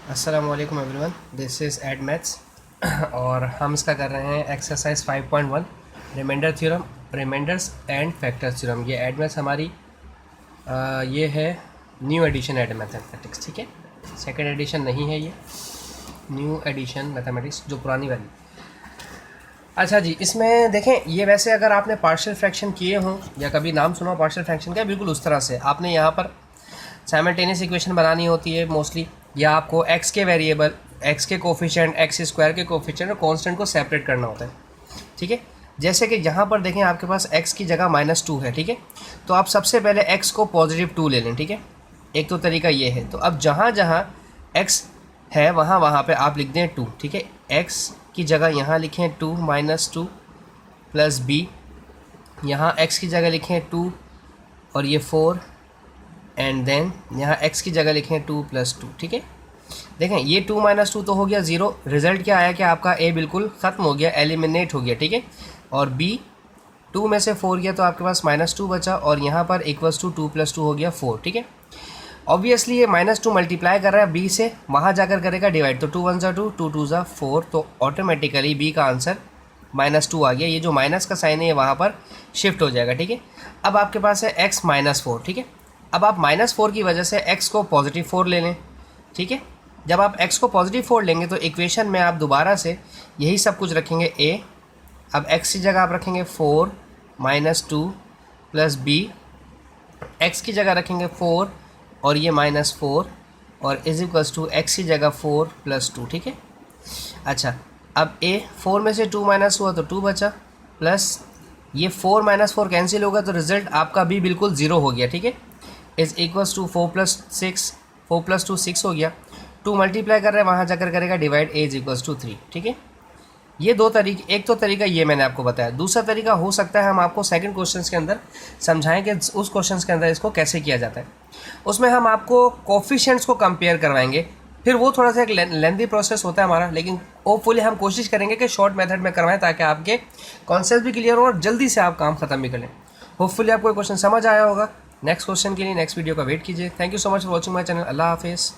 अस्सलामु अलैकुम everyone, this is add maths और हम इसका कर रहे हैं exercise 5.1 reminder theorem, reminders and factors theorem. ये एड मैथ्स हमारी ये है न्यू एडिशन एड मैथमेटिक्स, ठीक है। सेकंड एडिशन नहीं है, ये न्यू एडिशन मैथमेटिक्स जो पुरानी वाली। अच्छा जी, इसमें देखें, ये वैसे अगर आपने पार्शियल फ्रैक्शन किए हों या कभी नाम सुना हो पार्शियल फ्रैक्शन का, बिल्कुल उस तरह से आपने यहाँ पर साइमल्टेनियस इक्वेशन बनानी होती है मोस्टली, या आपको x के वेरिएबल, x के कोफिशिएंट, x स्क्वायर के कोफिशिएंट और कांस्टेंट को सेपरेट करना होता है, ठीक है। जैसे कि यहाँ पर देखें आपके पास x की जगह -2 है, ठीक है। तो आप सबसे पहले x को +2 ले लें, ठीक है। एक तो तरीका ये है। तो अब जहाँ जहाँ x है वहाँ वहाँ पे आप लिख दें 2, ठीक है। x की जगह यहाँ लिखें 2 -2 प्लस b, यहाँ x की जगह लिखें 2 और ये 4 एंड देन यहाँ x की जगह लिखें 2 + 2, ठीक है। देखें ये 2 - 2 तो हो गया 0। रिजल्ट क्या आया कि आपका a बिल्कुल ख़त्म हो गया, एलिमिनेट हो गया, ठीक है। और b 2 में से 4 गया तो आपके पास -2 बचा और यहाँ पर इक्वल्स टू 2 + 2 हो गया 4, ठीक है। ऑब्वियसली ये -2 मल्टीप्लाई कर रहा है b से, वहाँ जाकर करेगा डिवाइड, तो 2 × 1 = 2, 2 × 2 = 4, तो ऑटोमेटिकली b का आंसर -2 आ गया। ये जो माइनस का साइन है ये वहाँ पर शिफ्ट हो जाएगा, ठीक है। अब आपके पास है x -4, ठीक है। अब आप -4 की वजह से x को +4 ले लें, ठीक है। जब आप x को +4 लेंगे तो इक्वेशन में आप दोबारा से यही सब कुछ रखेंगे a। अब x की जगह आप रखेंगे 4 -2 प्लस b, x की जगह रखेंगे 4 और ये -4 और इज इक्वल्स टू x की जगह 4 + 2, ठीक है। अच्छा, अब a 4 में से 2 माइनस हुआ तो 2 बचा, प्लस ये 4 - 4 कैंसिल होगा तो रिजल्ट आपका भी बिल्कुल 0 हो गया, ठीक है। इज इक्वल्स टू 4 + 6, 4 + 2 6 हो गया। 2 मल्टीप्लाई कर रहे हैं, वहाँ जाकर करेगा डिवाइड, a = 3, ठीक है। ये दो तरीके, एक तो तरीका ये मैंने आपको बताया। दूसरा तरीका हो सकता है हम आपको सेकंड क्वेश्चन के अंदर समझाएं कि उस क्वेश्चन के अंदर इसको कैसे किया जाता है। उसमें हम आपको कोफिशिएंट्स को कंपेयर करवाएंगे, फिर वो थोड़ा सा एक लेंथी प्रोसेस होता है हमारा, लेकिन होपफुली हम कोशिश करेंगे कि शॉर्ट मेथड में करवाएं ताकि आपके कॉन्सेप्ट भी क्लियर हो और जल्दी से आप काम खत्म भी कर लें। होपफुली आपको क्वेश्चन समझ आया होगा। नेक्स्ट क्वेश्चन के लिए नेक्स्ट वीडियो का वेट कीजिए। Thank you so much for watching my channel. अल्लाह हाफिज़।